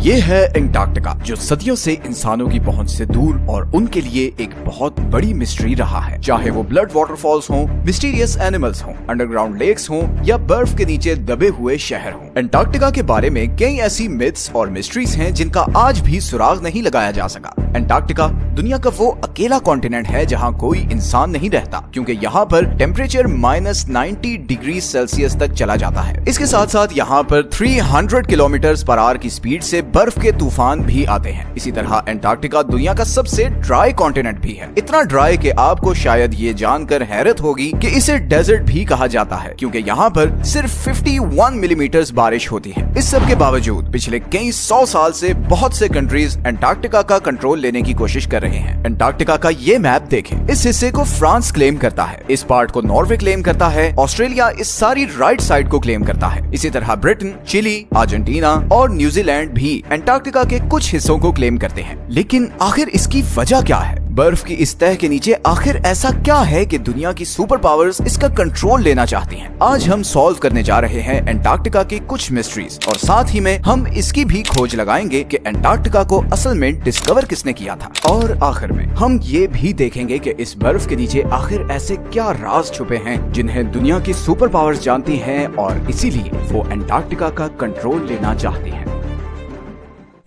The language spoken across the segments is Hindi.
ये है एंटार्क्टिका, जो सदियों से इंसानों की पहुंच से दूर और उनके लिए एक बहुत बड़ी मिस्ट्री रहा है। चाहे वो ब्लड वाटरफॉल्स हों, मिस्टीरियस एनिमल्स हों, अंडरग्राउंड लेक्स हों या बर्फ के नीचे दबे हुए शहर हों, एंटार्क्टिका के बारे में कई ऐसी मिथ्स और मिस्ट्रीज हैं जिनका आज भी सुराग नहीं लगाया जा सका। एंटार्क्टिका दुनिया का वो अकेला कॉन्टिनेंट है जहाँ कोई इंसान नहीं रहता, क्योंकि यहाँ पर टेम्परेचर -90 डिग्री सेल्सियस तक चला जाता है। इसके साथ साथ यहाँ पर 300 किलोमीटर/आवर की स्पीड से बर्फ के तूफान भी आते हैं। इसी तरह एंटार्क्टिका दुनिया का सबसे ड्राई कॉन्टिनेंट भी है। इतना ड्राई कि आपको शायद ये जानकर हैरत होगी कि इसे डेजर्ट भी कहा जाता है, क्योंकि यहाँ पर सिर्फ 51 मिलीमीटर बारिश होती है। इस सब के बावजूद पिछले कई 100 साल से बहुत से कंट्रीज एंटार्क्टिका का कंट्रोल लेने की कोशिश कर रहे हैं। एंटार्क्टिका का ये मैप देखें। इस हिस्से को फ्रांस क्लेम करता है, इस पार्ट को नॉर्वे क्लेम करता है, ऑस्ट्रेलिया इस सारी राइट साइड को क्लेम करता है। इसी तरह ब्रिटेन, चिली, अर्जेंटीना और न्यूजीलैंड भी एंटार्क्टिका के कुछ हिस्सों को क्लेम करते हैं। लेकिन आखिर इसकी वजह क्या है? बर्फ की इस तह के नीचे आखिर ऐसा क्या है कि दुनिया की सुपर पावर्स इसका कंट्रोल लेना चाहती हैं? आज हम सॉल्व करने जा रहे हैं एंटार्क्टिका की कुछ मिस्ट्रीज, और साथ ही में हम इसकी भी खोज लगाएंगे कि एंटार्क्टिका को असल में डिस्कवर किसने किया था। और आखिर में हम ये भी देखेंगे कि इस बर्फ के नीचे आखिर ऐसे क्या राज छुपे हैं जिन्हें दुनिया की सुपर पावर्स जानती हैं और इसीलिए वो एंटार्क्टिका का कंट्रोल लेना चाहती हैं।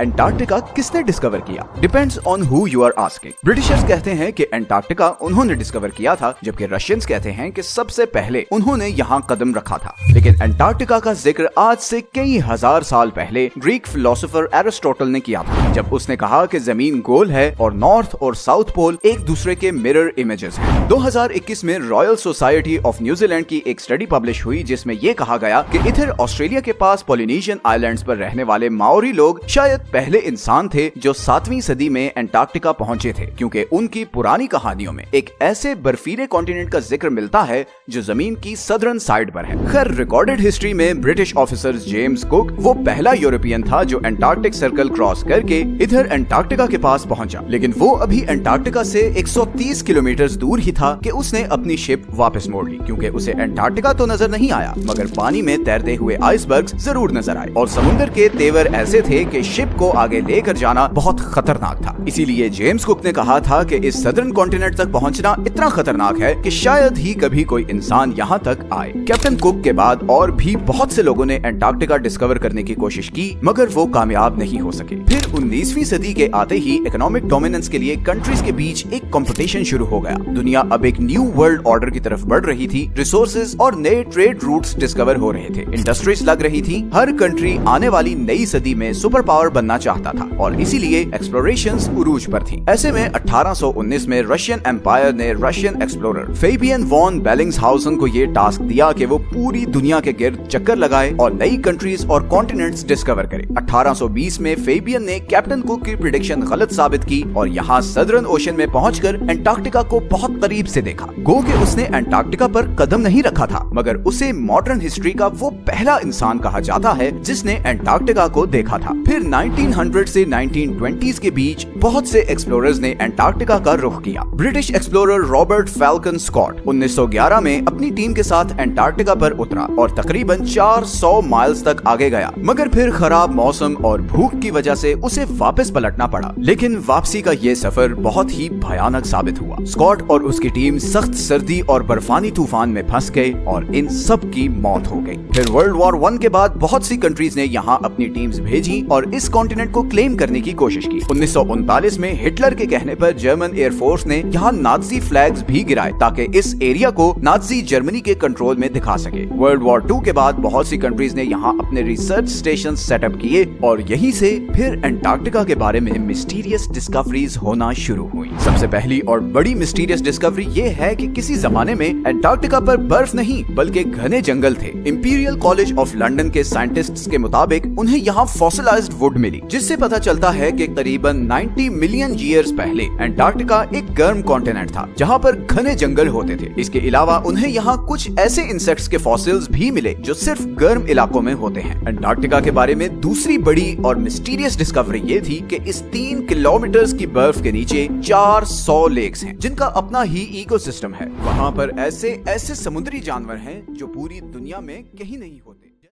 एंटार्क्टिका किसने डिस्कवर किया? Depends on who you are asking. Britishers कहते हैं कि एंटार्क्टिका उन्होंने डिस्कवर किया था, जबकि रशियंस कहते हैं कि सबसे पहले उन्होंने यहाँ कदम रखा था। लेकिन एंटार्क्टिका का जिक्र आज से कई हजार साल पहले ग्रीक फिलोसोफर एरिस्टोटल ने किया था, जब उसने कहा कि जमीन गोल है और नॉर्थ और साउथ पोल एक दूसरे के मिरर इमेजेस हैं। 2021 में रॉयल सोसाइटी ऑफ न्यूजीलैंड की एक स्टडी पब्लिश हुई, जिसमें ये कहा गया कि इधर ऑस्ट्रेलिया के पास पॉलिनेशियन आइलैंड्स पर रहने वाले माओरी लोग शायद पहले इंसान थे जो 7वीं सदी में एंटार्क्टिका पहुंचे थे, क्योंकि उनकी पुरानी कहानियों में एक ऐसे बर्फीले कॉन्टिनेंट का जिक्र मिलता है जो जमीन की सदर्न साइड पर है। खैर, रिकॉर्डेड हिस्ट्री में ब्रिटिश ऑफिसर जेम्स कुक वो पहला यूरोपियन था जो एंटार्क्टिक सर्कल क्रॉस करके इधर एंटार्क्टिका के पास पहुंचा। लेकिन वो अभी एंटार्क्टिका से 130 किलोमीटर दूर ही था कि उसने अपनी शिप वापस मोड़ ली, क्योंकि उसे एंटार्क्टिका तो नजर नहीं आया, मगर पानी में तैरते हुए आइसबर्ग्स जरूर नजर आए, और समुद्र के तेवर ऐसे थे कि शिप को आगे लेकर जाना बहुत खतरनाक था। इसीलिए जेम्स कुक ने कहा था कि इस सदर्न कॉन्टिनेंट तक पहुंचना इतना खतरनाक है कि शायद ही कभी कोई इंसान यहाँ तक आए। कैप्टन कुक के बाद और भी बहुत से लोगों ने एंटार्क्टिका डिस्कवर करने की कोशिश की, मगर वो कामयाब नहीं हो सके। फिर 19वीं सदी के आते ही इकोनॉमिक डोमिनेंस के लिए कंट्रीज के बीच एक कंपटीशन शुरू हो गया। दुनिया अब एक न्यू वर्ल्ड ऑर्डर की तरफ बढ़ रही थी। रिसोर्सेज और नए ट्रेड रूट्स डिस्कवर हो रहे थे, इंडस्ट्रीज लग रही थी। हर कंट्री आने वाली नई सदी में सुपर पावर बनना चाहता था, और इसीलिए एक्सप्लोरेशंस उरूज पर थी। ऐसे में 1819 में रशियन एम्पायर ने रशियन एक्सप्लोरर फेबियन वॉन बेलिंग्सहाउसन को ये टास्क दिया कि वो पूरी दुनिया के गिर्द चक्कर लगाए और नई कंट्रीज और कॉन्टिनेंट्स डिस्कवर करे। 1820 में फेबियन ने कैप्टन कुक की प्रेडिक्शन गलत साबित की और यहाँ सदर्न ओशन में पहुंचकर एंटार्क्टिका को बहुत करीब से देखा। गो के उसने एंटार्क्टिका पर कदम नहीं रखा था, मगर उसे मॉडर्न हिस्ट्री का वो पहला इंसान कहा जाता है जिसने एंटार्क्टिका को देखा था। फिर 1900 से 1920s के बीच बहुत से एक्सप्लोरर्स ने एंटार्क्टिका का रुख किया। British explorer Robert Falcon Scott 1911 में अपनी टीम के साथ एंटार्क्टिका पर उतरा और तकरीबन 400 माइल्स तक आगे गया, मगर फिर खराब मौसम और भूख की वजह से उसे वापस पलटना पड़ा। लेकिन वापसी का ये सफर बहुत ही भयानक साबित हुआ। स्कॉट और उसकी टीम सख्त सर्दी और बर्फानी तूफान में फंस गए और इन सब की मौत हो गई। फिर वर्ल्ड वॉर 1 के बाद बहुत सी कंट्रीज ने यहाँ अपनी टीम्स भेजी और इस कॉन्टिनेंट को क्लेम करने की कोशिश की। 1939 में हिटलर के कहने पर जर्मन एयरफोर्स ने यहाँ नाजी फ्लैग्स भी गिराए ताकि इस एरिया को नाजी जर्मनी के कंट्रोल में दिखा सके। वर्ल्ड वॉर 2 के बाद बहुत सी कंट्रीज ने यहाँ अपने रिसर्च स्टेशन सेटअप किए और यहीं से फिर एंटार्क्टिका के बारे में मिस्टीरियस डिस्कवरीज होना शुरू हुई। सबसे पहली और बड़ी मिस्टीरियस डिस्कवरी ये है कि किसी जमाने में एंटार्क्टिका पर बर्फ नहीं बल्कि घने जंगल थे। इंपीरियल कॉलेज ऑफ लंदन के साइंटिस्ट्स के मुताबिक उन्हें यहाँ फॉसिलाइज्ड वुड मिली, जिससे पता चलता है कि करीबन 90 मिलियन ईयर्स पहले एंटार्क्टिका एक गर्म कॉन्टिनेंट था जहाँ पर घने जंगल होते थे। इसके अलावा उन्हें यहाँ कुछ ऐसे इंसेक्ट्स के फॉसिल्स भी मिले जो सिर्फ गर्म इलाकों में होते हैं। एंटार्क्टिका के बारे में दूसरी बड़ी और मिस्टीरियस डिस्कवरी ये थी कि इस 3 किलोमीटर की बर्फ के नीचे 400 लेक्स हैं जिनका अपना ही इकोसिस्टम है। वहाँ पर ऐसे समुद्री जानवर हैं जो पूरी दुनिया में कहीं नहीं होते।